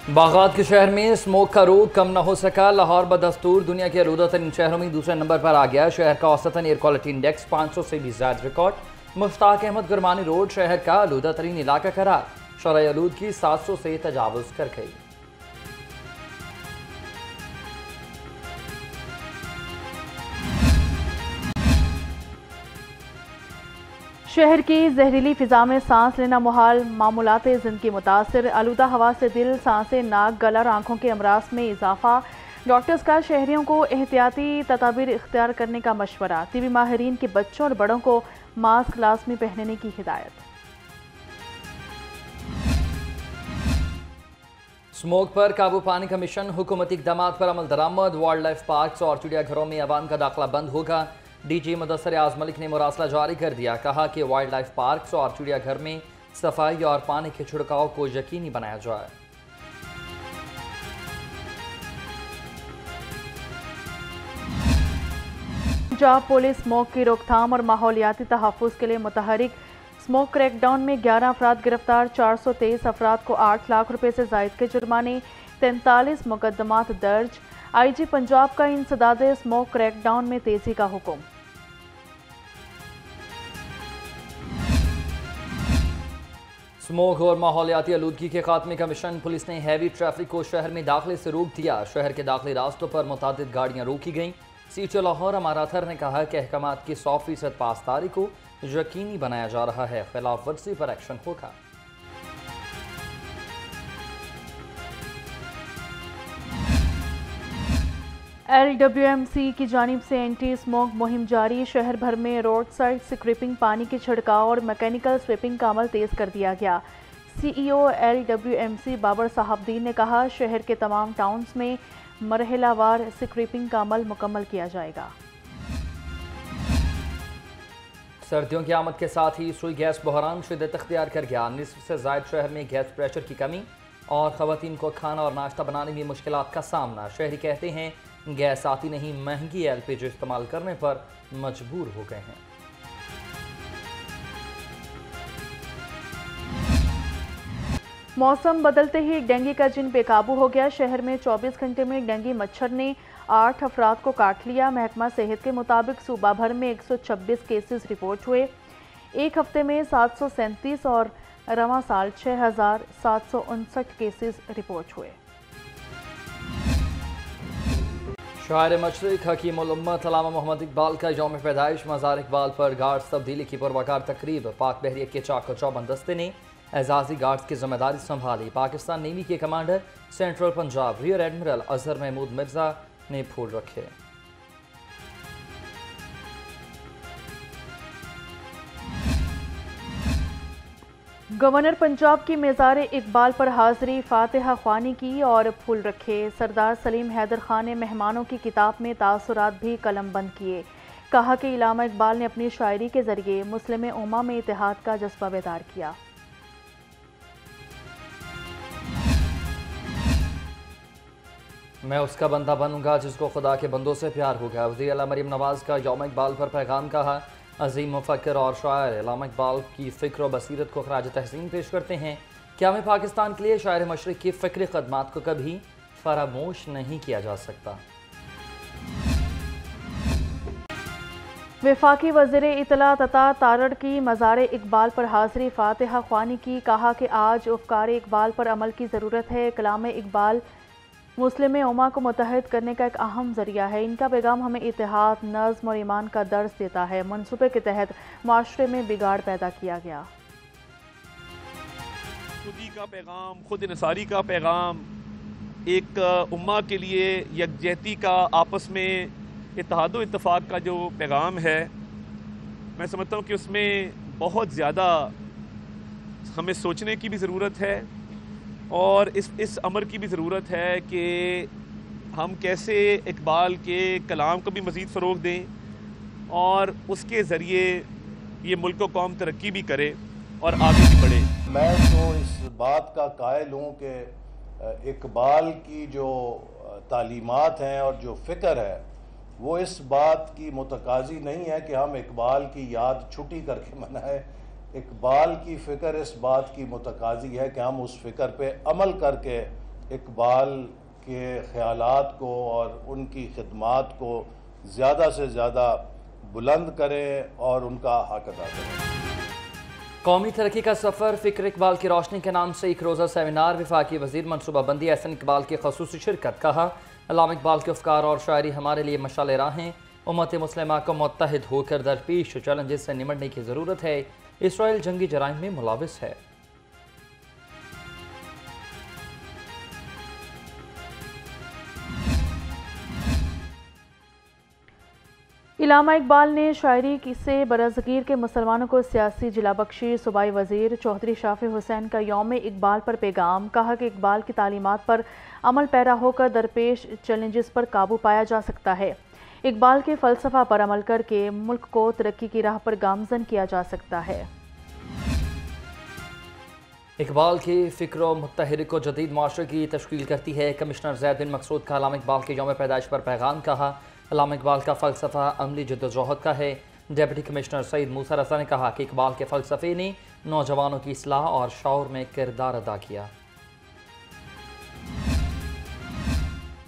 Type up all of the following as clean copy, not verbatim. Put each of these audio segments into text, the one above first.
Baghdad के शहर में स्मोक का रोग कम न हो सका। लाहौर बदस्तूर दुनिया के आलूदा तरीन शहरों में दूसरे नंबर पर आ गया। शहर का औसतन एयर क्वालिटी इंडेक्स 500 से भी ज्यादा रिकॉर्ड। मुश्ताक अहमद गुरमानी रोड शहर का आलूदा तरीन इलाका करार। शरह आलूदगी 700 से तजावुज कर गई। शहर की जहरीली फिजा में सांस लेना मुहाल, मामूलात जिंदगी मुतासर। आलूदा हवा से दिल, सांसें, नाक, गला और आंखों के अमराज में इजाफा। डॉक्टर्स का शहरियों को एहतियाती तदाबीर इख्तियार करने का मशवरा। टीबी माहिरीन के बच्चों और बड़ों को मास्क लाजमी पहनने की हिदायत। स्मोक पर काबू पाने का मिशन, हुकूमती इक़दाम पर अमल दरामद। वाइल्ड लाइफ पार्क और चिड़ियाघरों में अवाम का दाखिला बंद होगा। डीजी मुदस्सिर आज़ मलिक ने मुरासला जारी कर दिया। कहा कि वाइल्ड लाइफ पार्क और चिड़ियाघर में सफाई और पानी के छिड़काव को यकीनी बनाया जाए। पंजाब पुलिस स्मोक की रोकथाम और माहौलियाती तहफ़्फ़ुज़ के लिए मुतहरिक। स्मोक क्रैकडाउन में 11 अफराद गिरफ्तार। 423 अफराद को 8 लाख रुपए से जायद के जुर्माने। 43 मुकदमात दर्ज। IG पंजाब का इंसदाद स्मोक क्रैकडाउन में तेजी का हुक्म। स्मोक और माहौलियाती आलूदगी के खात्मे का मिशन, पुलिस ने हैवी ट्रैफिक को शहर में दाखिले से रोक दिया। शहर के दाखिली रास्तों पर मुतादिद गाड़ियां रोकी गईं। सीटी लाहौर अमाराथर ने कहा कि अहकामात की 100% पासदारी को यकीनी बनाया जा रहा है। खिलाफ वर्जी पर एक्शन होगा। LWMC की जानिब से एंटी स्मोक मुहिम जारी। शहर भर में रोड साइड स्क्रीपिंग, पानी के छिड़काव और मैकेनिकल स्वीपिंग का अमल तेज कर दिया गया। CEO LWMC बाबर साहबदीन ने कहा, शहर के तमाम टाउन्स में मरहलावार स्क्रीपिंग का अमल मुकम्मल किया जाएगा। सर्दियों की आमद के साथ ही सुई गैस बहरान शिद्दत अख्तियार कर गया। निस्फ से ज़ायद शहर में गैस प्रेशर की कमी और ख़वातीन को खाना और नाश्ता बनाने में मुश्किलात का सामना। शहरी कहते हैं गैस आती नहीं, महंगी LPG इस्तेमाल करने पर मजबूर हो गए हैं। मौसम बदलते ही डेंगू का जिन बेकाबू हो गया। शहर में 24 घंटे में डेंगू मच्छर ने 8 अफराद को काट लिया। महकमा सेहत के मुताबिक सूबा भर में 126 केसेस रिपोर्ट हुए। एक हफ्ते में 737 और रवां साल 6759 केसेस रिपोर्ट हुए। शायर मशरिक हकीम उल उम्मत अल्लामा मोहम्मद इकबाल का यौम पैदाइश। मज़ार इकबाल पर गार्ड्स तब्दीली की पुरवकार तकरीब। पाक बहरिया के चाको चौबंद दस्ते ने एजाजी गार्ड्स की जिम्मेदारी संभाली। पाकिस्तान नेवी के commander central Punjab rear admiral Azhar Mahmood Mirza ने फूल रखे। गवर्नर पंजाब की मेज़ार इकबाल पर हाजिरी, फातिहा ख्वानी की और फूल रखे। सरदार सलीम हैदर खान ने मेहमानों की किताब में तासुरात भी कलम बंद किए। कहा कि इलामा इकबाल ने अपनी शायरी के जरिए मुस्लिम उम्मा में इत्तेहाद का जज्बा बेदार किया। मैं उसका बंदा बनूंगा जिसको खुदा के बंदों से प्यार होगा। वज़ीर आला मरीम नवाज का यौम इकबाल पर पैगाम। कहा, अजीम मुफक्किर और शायर इलामा इकबाल की फ़िक्र और बसीरत को खराज तहसीन पेश करते हैं। क्या में पाकिस्तान के लिए शायर मशरिक की फ़िक्र खदमात को कभी फरामोश नहीं किया जा सकता। वफाकी वज़ीर इत्तला तता तारड़ की मज़ार इकबाल पर हाजिरी, फातिहा ख्वानी की। कहा कि आज अफ़कार इकबाल पर अमल की ज़रूरत है। कलाम इकबाल मुस्लिम उम्मा को मुत्तहद करने का एक अहम ज़रिया है। इनका पैगाम हमें इत्तेहाद, नज़्म और ईमान का दर्स देता है। मनसूबे के तहत माशरे में बिगाड़ पैदा किया गया। खुदी का पैगाम, खुद इंसारी का पैगाम, एक उम्मा के लिए यकजहती का, आपस में इत्तेहाद व इत्तेफाक का जो पैगाम है, मैं समझता हूँ कि उसमें बहुत ज़्यादा हमें सोचने की भी ज़रूरत है और इस अमर की भी ज़रूरत है कि हम कैसे इकबाल के कलाम को भी मज़ीद फ़रोग़ दें और उसके ज़रिए ये मुल्क व कौम तरक्की भी करे और आगे भी बढ़े। मैं तो इस बात का कायल हूँ कि इकबाल की जो तालीमात हैं और जो फ़िक्र है वो इस बात की मुतकाज़ी नहीं है कि हम इकबाल की याद छुट्टी करके मनाएं। इकबाल की फ़िक्र इस बात की मुतकाज़ी है कि हम उस फ़िक्र पे अमल करके इकबाल के ख़यालात को और उनकी खिदमात को ज़्यादा से ज़्यादा बुलंद करें और उनका हक अदा करें। कौमी तरक्की का सफ़र फ़िक्र इकबाल की रोशनी के नाम से एक रोज़ा सेमिनार वफाकी वज़ीर मनसूबाबंदी एहसन इकबाल की ख़ुसूसी शिरकत। कहा, अल्लामा इकबाल के अफ़कार और शायरी हमारे लिए मशाल राहें, उम्मत मुस्लिमा को मुत्तहिद होकर दरपेश चैलेंजेस से निमटने की ज़रूरत है। इसराइल जंगी जराइम में मुलविस है। अल्लामा इकबाल ने शायरी से बरज़गीर के मुसलमानों को सियासी जिला बख्शी। सूबाई वज़ीर चौधरी शाफी हुसैन का यौम इकबाल पर पैगाम। कहा कि इकबाल की तालीमात पर अमल पैरा होकर दरपेश चैलेंजेस पर काबू पाया जा सकता है। इकबाल के फ़लसफ़ा पर अमल करके मुल्क को तरक्की की राह पर गामज़न किया जा सकता है। इकबाल की फ़िक्र मुत्तहरिक को जदीद माशरे की तश्कील करती है। कमिश्नर ज़ैद बिन मकसूद का अल्लामा इकबाल के यौम पैदाइश पर पैगाम। कहा, अल्लामा इकबाल का फ़लसफ़ा अमली जद्दोजहद का है। डिप्टी कमिश्नर सईद मूसा रज़ा ने कहा कि इकबाल के फ़लसफ़े ने नौजवानों की इस्लाह और शऊर में किरदार अदा किया।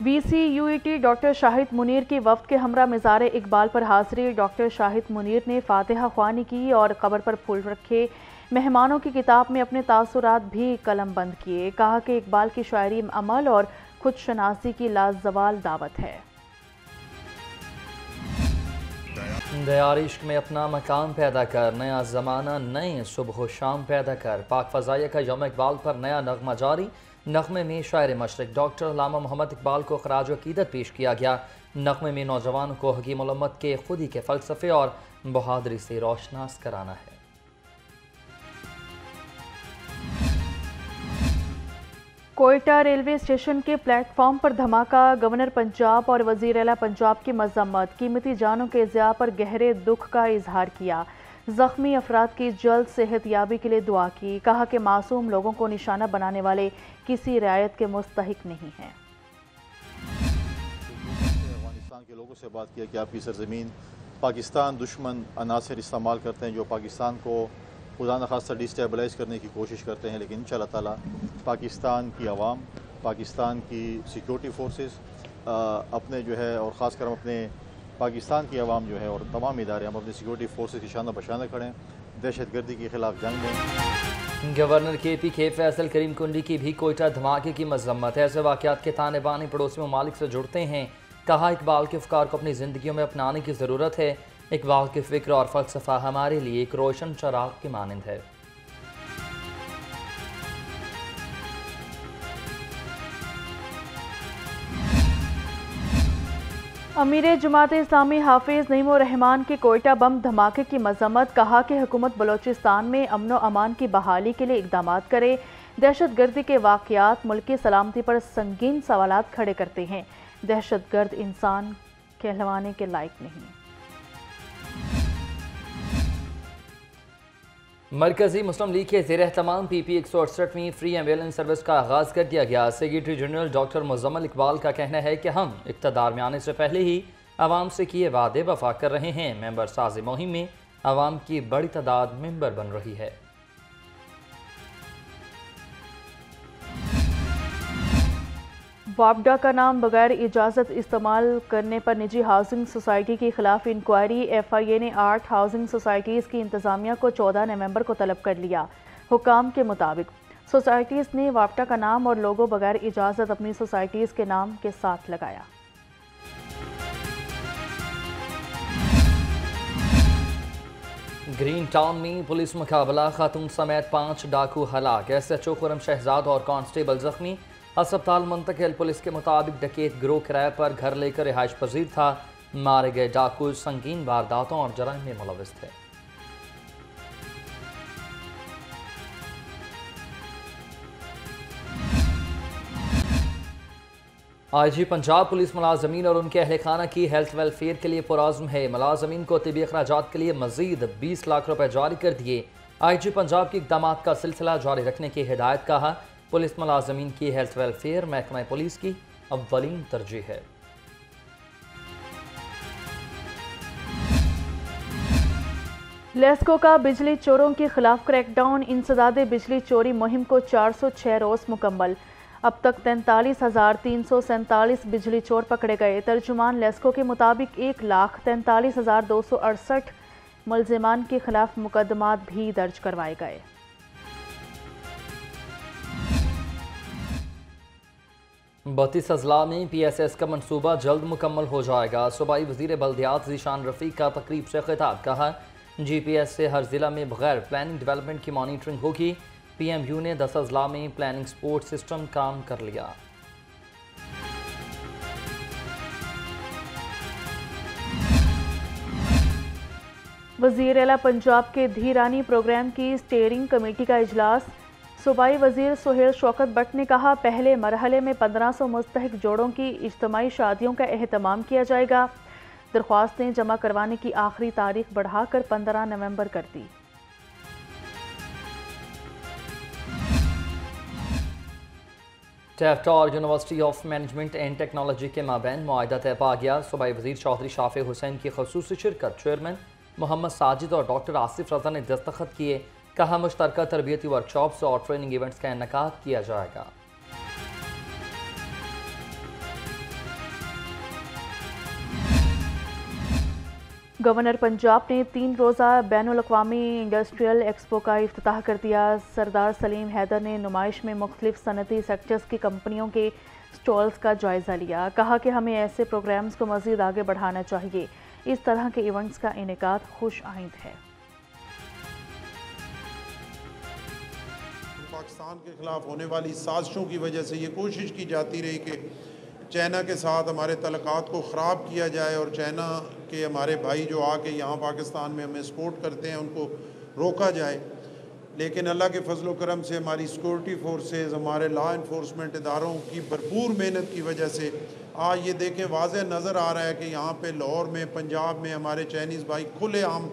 VCUET डॉक्टर शाहिद मुनीर की वफ्द के हमरा मज़ार इकबाल पर हाज़िरी। डॉक्टर शाहिद मुनीर ने फातिहा ख्वानी की और कब्र पर फूल रखे। मेहमानों की किताब में अपने तासुरात भी कलम बंद किए। कहा कि इकबाल की शायरी अमल और खुद शनासी की लाजवाल दावत है। दयार इश्क में अपना मकाम पैदा कर, नया ज़माना नए सुबह शाम पैदा कर। पाक फ़ज़ाइया का यौम इकबाल पर नया नगमा जारी। नगमे में शायर मशरिक डॉक्टर अल्लामा मोहम्मद इकबाल को ख़राज अक़ीदत पेश किया गया। नगमे में नौजवानों को हकीम उल उम्मत के खुदी के फ़लसफ़े और बहादुरी से रोशनास कराना है। कोयटा रेलवे स्टेशन के प्लेटफॉर्म पर धमाका। गवर्नर पंजाब और वज़ीर आला पंजाब की मज़म्मत। कीमती जानों के ज़िया पर गहरे दुख का इजहार किया। ज़ख्मी अफराद की जल्द सेहतयाबी के लिए दुआ की। कहा कि मासूम लोगों को निशाना बनाने वाले किसी रियायत के मुस्तहिक नहीं हैं। अफगानिस्तान के लोगों से बात किया कि आपकी सरजमीन पाकिस्तान दुश्मन अनासर इस्तेमाल करते हैं जो पाकिस्तान को खुदा न खास्ता डिस्टेबलाइज़ करने की कोशिश करते हैं, लेकिन इंशाअल्लाह ताला पाकिस्तान की आवाम, पाकिस्तान की सिक्योरिटी फोर्सेस अपने जो है और ख़ासकर हम अपने पाकिस्तान की आवाम जो है और तमाम इदारे हम अपने सिक्योरिटी फोर्सेस की शाना बशाना खड़े दहशतगर्दी के ख़िलाफ़ जंग में। गवर्नर KPK फैसल करीम कुंडी की भी कोयटा धमाके की मजम्मत है। ऐसे वाक़यात के ताने बाने पड़ोसी ममालिक से जुड़ते हैं। कहा, इकबाल के अफ़कार को अपनी ज़िंदगियों में अपनाने की ज़रूरत है। इकबाल के फ़िक्र और फ़लसफ़ा हमारे लिए एक रोशन चराग की मानंद है। अमीर जमात इस्लामी हाफिज़ नईमुर रहमान के कोयटा बम धमाके की मजम्मत। कहा कि हुकूमत बलोचिस्तान में अमन व अमान की बहाली के लिए इक़दाम करे। दहशतगर्दी के वाक़यात मुल्क की सलामती पर संगीन सवालात खड़े करते हैं। दहशतगर्द इंसान कहलवाने के लायक नहीं। मरकजी मुस्लिम लीग के ज़ेर एहतमाम PP 168वीं फ्री एम्बुलेंस सर्विस का आगाज़ कर दिया गया। Secretary general doctor Muzammil Iqbal का कहना है कि हम इक़्तिदार में आने से पहले ही आवाम से किए वादे वफा कर रहे हैं। मेंबर साज़ी मुहिम में आवाम की बड़ी तादाद मेंबर बन रही है। वापडा का नाम बगैर इजाज़त इस्तेमाल करने पर निजी हाउसिंग सोसाइटी के खिलाफ इंक्वायरी। FIA ने 8 हाउसिंग सोसाइटीज़ की इंतज़ामिया को 14 नवंबर को तलब कर लिया। हुकाम के मुताबिक सोसाइटीज़ ने वापडा का नाम और लोगो बगैर इजाज़त अपनी सोसाइटीज़ के नाम के साथ लगाया। ग्रीन टाउन में पुलिस मुकाबला, खातून समेत 5 डाकू हलाक। SHO खुरम शहजाद और कांस्टेबल जख्मी। अस्पताल मुंतकिल। पुलिस के मुताबिक डकैत गिरोह किराए पर घर लेकर रिहाइश पजीर था। मारे गए डाकू संगीन वारदातों और जराइम में मुलविस थे। IG पंजाब पुलिस मुलाजमीन और उनके अहल खाना की हेल्थ वेलफेयर के लिए पुराज़्म है। मुलाजमीन को तिबी अखराजात के लिए मजीद 20 लाख रुपए जारी कर दिए। IG पंजाब के इक़दामात का सिलसिला जारी रखने की हिदायत। कहा, पुलिस मुलाजमीन की हेल्थ वेलफेयर महकमा पुलिस की अव्वलीन तरजीह है। लेस्को का बिजली चोरों के खिलाफ क्रैकडाउन। इंसदादे बिजली चोरी मुहिम को 406 रोज़ मुकम्मल। अब तक 43,347 बिजली चोर पकड़े गए। तर्जुमान लेस्को के मुताबिक 1,43,268 मुलजिमान के खिलाफ मुकदमात भी दर्ज करवाए गए। बत्तीस अजला में PSS का मनसूबा जल्द मुकम्मल हो जाएगा। सूबाई वज़ीर बल्दियात ज़ीशान रफ़ीक का तकरीब से खिताब। कहा GPS से हर ज़िला में बगैर प्लानिंग डेवलपमेंट की मॉनिटरिंग होगी। PMU ने 10 अजला में प्लानिंग सपोर्ट सिस्टम काम कर लिया। वज़ीर आला पंजाब के धीरानी प्रोग्राम की स्टीयरिंग कमेटी का इजलास। सूबाई वज़ीर सुहेल शौकत बट ने कहा पहले मरहले में 1500 मुस्तहिक जोड़ों की इज्तमाई शादियों का एहतमाम किया जाएगा। दरख्वास्तें जमा करवाने की आखिरी तारीख बढ़ाकर 15 नवंबर कर दी। टैफ्ट और university of management and technology के माबैन मुआहदा तय पा गया। सूबाई वज़ीर चौधरी शाफे हुसैन की ख़ुसूसी शिरकत। चेयरमैन मोहम्मद साजिद और डॉक्टर आसिफ रजा ने दस्तखत किए। कहा मुश्तरका तरबियती वर्कशॉप्स और ट्रेनिंग इवेंट्स का इनेकाद किया जाएगा। गवर्नर पंजाब ने 3 रोज़ा बैनुल-अक़वामी इंडस्ट्रियल एक्सपो का इफ्तिताह कर दिया। सरदार सलीम हैदर ने नुमाइश में मुख्तलिफ सनती सेक्टर्स की कंपनियों के स्टॉल्स का जायज़ा लिया। कहा कि हमें ऐसे प्रोग्राम्स को मज़ीद आगे बढ़ाना चाहिए। इस तरह के इवेंट्स का इनेकाद खुश आइंद है। पाकिस्तान के खिलाफ होने वाली साजिशों की वजह से ये कोशिश की जाती रही कि चाइना के साथ हमारे तल्लुकात को ख़राब किया जाए और चाइना के हमारे भाई जो आके यहाँ पाकिस्तान में हमें सपोर्ट करते हैं उनको रोका जाए। लेकिन अल्लाह के फजल व करम से हमारी सिक्योरिटी फोर्सेस, हमारे लॉ इन्फोर्समेंट इदारों की भरपूर मेहनत की वजह से आज ये देखें वाज़ेह नज़र आ रहा है कि यहाँ पे लाहौर में, पंजाब में हमारे चाइनीज़ भाई खुलेआम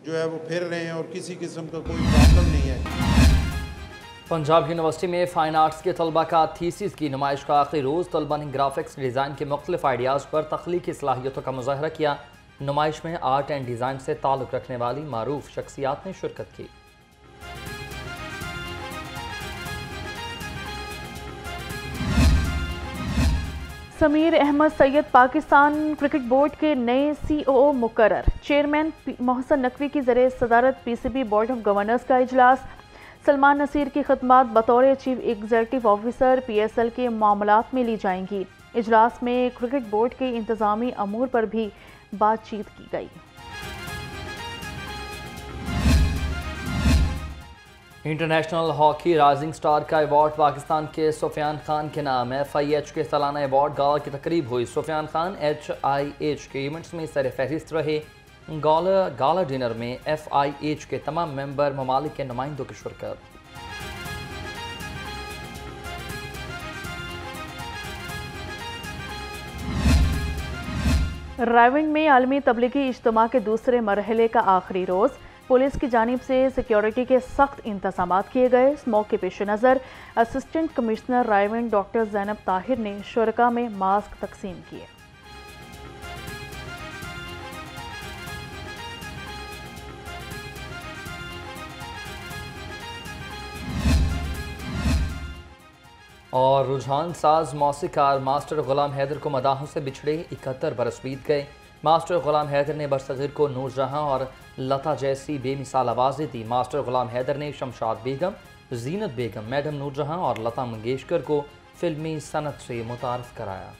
जो है वो फिर रहे हैं और किसी किस्म का कोई प्रॉब्लम नहीं है। पंजाब यूनिवर्सिटी में फ़ाइन आर्ट्स के तलबा का थीसिस की नुमाइश का आखिरी रोज़। तलबा ने ग्राफिक्स डिज़ाइन के मुख्तलिफ आइडियाज़ पर तख्लीकी सलाहियतों का मुज़ाहरा किया। नुमाइश में आर्ट एंड डिज़ाइन से ताल्लुक़ रखने वाली मारूफ शख्सियात ने शिरकत की। समीर अहमद सैयद पाकिस्तान क्रिकेट बोर्ड के नए COO मुकर्रर। चेयरमैन मोहसन नकवी की ज़रिए सदारत PCB बोर्ड ऑफ गवर्नर्स का इजलास। सलमान नसीर की खिदमत बतौर चीफ एग्जीक्यूटिव ऑफिसर PSL के मामलात में ली जाएंगी। इजलास में क्रिकेट बोर्ड के इंतज़ामी अमूर पर भी बातचीत की गई। इंटरनेशनल हॉकी राइजिंग स्टार का अवार्ड पाकिस्तान के सुफियान खान के नाम। FIH के सालाना अवार्ड गाला की तकरीब हुई। सुफियान खान HIH के इवेंट्स में सर फहरिस्त रहे। गाला डिनर में FIH के तमाम मेंबर ममालिक के नुमाइंदों की शिरकत। रायविंड में आलमी तबलीगी इज्तिमा के दूसरे मरहले का आखिरी रोज़। पुलिस की जानिब से सिक्योरिटी के सख्त इंतजामात किए गए। इस मौके पेश नज़र assistant commissioner Raiwind doctor Zainab Tahir ने शुरका में मास्क तकसीम किए। और रुझान साज मौसीकार मास्टर गुलाम हैदर को मदाहों से बिछड़े 71 बरस बीत गए। मास्टर गुलाम हैदर ने बरसगीर को नूरजहां और लता जैसी बेमिसाल आवाज़ें दी। मास्टर गुलाम हैदर ने शमशाद बेगम, जीनत बेगम, मैडम नूरजहां और लता मंगेशकर को फिल्मी सनत से मुतारफ़ कराया।